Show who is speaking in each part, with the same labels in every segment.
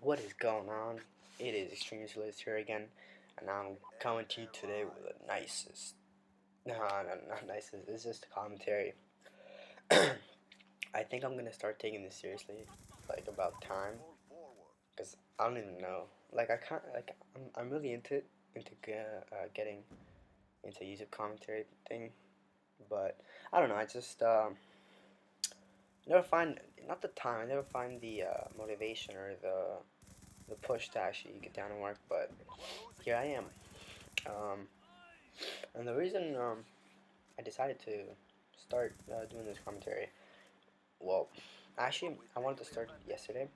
Speaker 1: What is going on? It is Extreme List here again, and I'm coming to you today with the nicest. No, not nicest. It's just a commentary. I think I'm gonna start taking this seriously, like about time, cause I don't even know. Like I can't. Like I'm really into getting into YouTube commentary thing, but I don't know. I just never find not the time. I never find the motivation or the push to actually get down and work. But here I am. Um, and the reason I decided to start doing this commentary, well, actually I wanted to start yesterday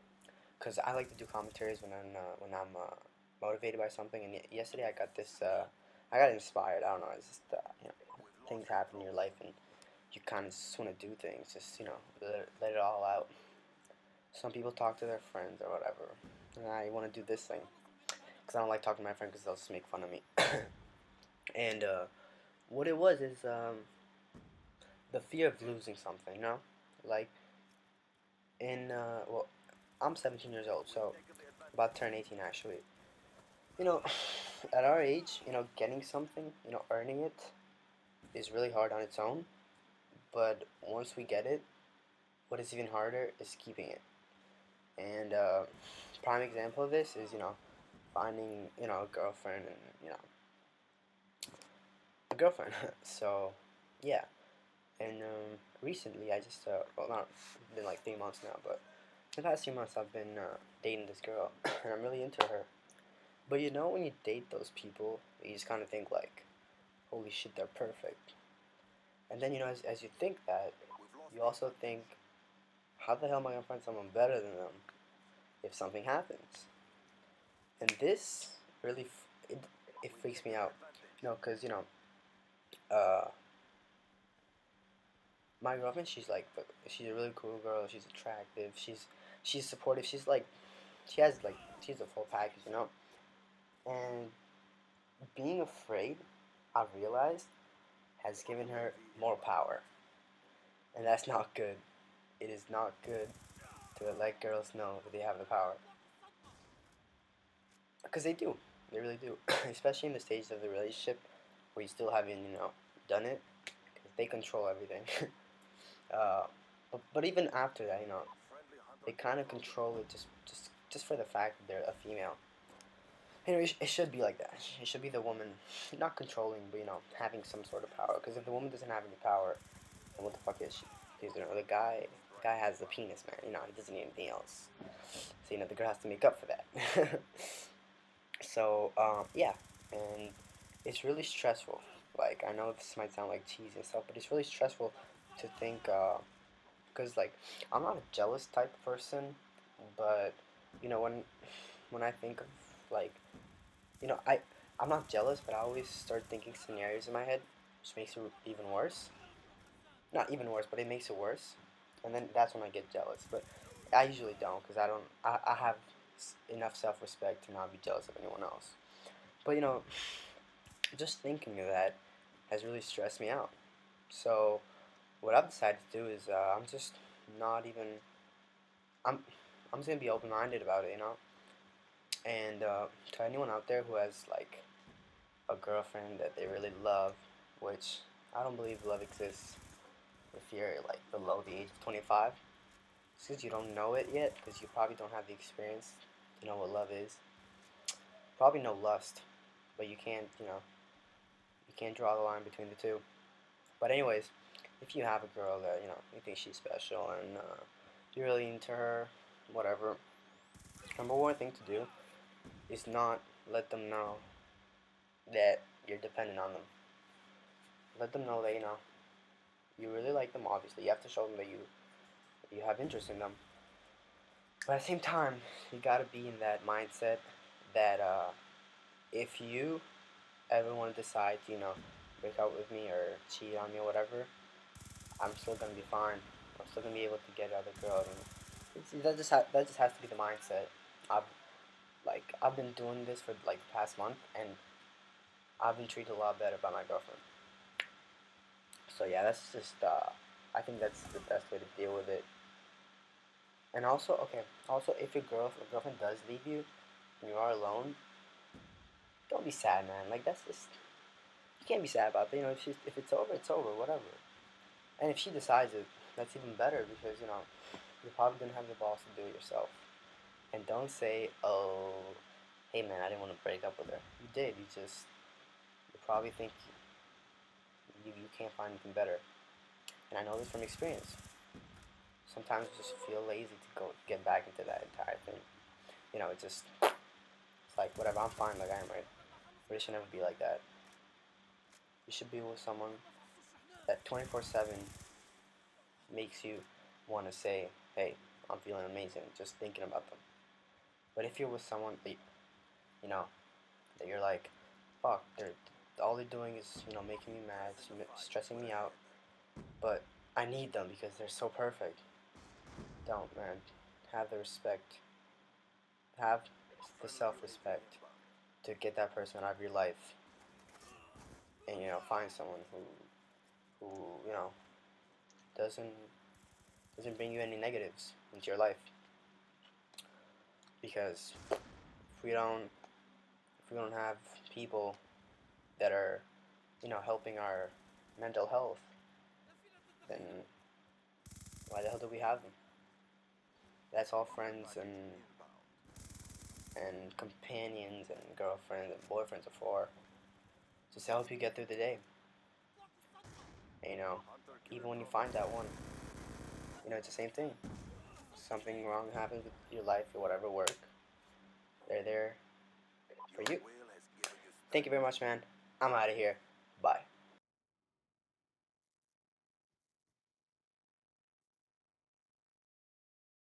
Speaker 1: because I like to do commentaries when I'm motivated by something. And yesterday I got this. I got inspired. I don't know. It's just things happen in your life and you kind of just want to do things. Just let it all out. Some people talk to their friends or whatever, and I want to do this thing because I don't like talking to my friends because they'll just make fun of me. And what it was is the fear of losing something, you know? Like, well, I'm 17 years old, so about to turn 18 actually. You know, at our age, getting something, earning it is really hard on its own, but once we get it, what is even harder is keeping it. And prime example of this is, finding, a girlfriend and, a girlfriend. So, yeah. And recently, I just well, not been like 3 months now, but the past few months I've been dating this girl, and I'm really into her. But when you date those people, you just kind of think like, holy shit, they're perfect. And then as you think that, you also think, how the hell am I gonna find someone better than them if something happens? And this really it freaks me out, because uh, my girlfriend, she's a really cool girl. She's attractive. She's supportive. She's a full package. And being afraid, I've realized, has given her more power, and that's not good. It is not good to let girls know that they have the power, because they do. They really do, especially in the stage of the relationship where you still haven't done it, because they control everything. uh, but even after that, they kind of control it just for the fact that they're a female. It should be like that. It should be the woman, not controlling, but having some sort of power. Because if the woman doesn't have any power, then what the fuck is she? Because the guy has the penis, man. He doesn't need anything else. So the girl has to make up for that. So yeah, and it's really stressful. Like, I know this might sound like cheesy and stuff, but it's really stressful to think. Because like, I'm not a jealous type of person, but when I think of, like, I'm not jealous, but I always start thinking scenarios in my head, which makes it even worse. Not even worse, but it makes it worse, and then that's when I get jealous. But I usually don't, because I don't. I have enough self-respect to not be jealous of anyone else. But just thinking of that has really stressed me out. So what I've decided to do is I'm just not even. I'm I'm just gonna be open-minded about it, And to anyone out there who has like a girlfriend that they really love, which I don't believe love exists if you're like below the age of 25. It's because you don't know it yet, because you probably don't have the experience to know what love is. Probably no lust, but you can't draw the line between the two. But anyways, if you have a girl that you think she's special and you're really into her, whatever, number one thing to do is not let them know that you're dependent on them. Let them know that you really like them. Obviously, you have to show them that you have interest in them. But at the same time, you gotta be in that mindset that if you ever want to decide to break up with me or cheat on me or whatever, I'm still gonna be fine. I'm still gonna be able to get other girls. And that just has to be the mindset. I've I've been doing this for like the past month, and I've been treated a lot better by my girlfriend. So yeah, that's just I think that's the best way to deal with it. And also, okay, also if your girlfriend does leave you and you are alone, don't be sad, man. Like that's just you can't be sad about that. You know, if it's over, it's over, whatever. And if she decides it, that's even better because you're probably gonna have the balls to do it yourself. And don't say, oh, hey man, I didn't want to break up with her. You did. You probably think you can't find anything better. And I know this from experience. Sometimes you just feel lazy to go get back into that entire thing. It's like whatever. I'm fine like I am, right? But it should never be like that. You should be with someone that 24/7 makes you want to say, hey, I'm feeling amazing just thinking about them. But if you're with someone that you know that you're like, fuck, they're all they're doing is making me mad, stressing me out, but I need them because they're so perfect. Don't, man. Have the respect. Have the self-respect to get that person out of your life, and find someone who doesn't doesn't bring you any negatives into your life. Because if we don't if we don't have people that are helping our mental health, then why the hell do we have them? That's all friends and companions and girlfriends and boyfriends are for. Just to help you get through the day. And, even when you find that one, it's the same thing. Something wrong happens with your life or whatever work, they're there for you. Thank you very much, man. I'm out of here. Bye.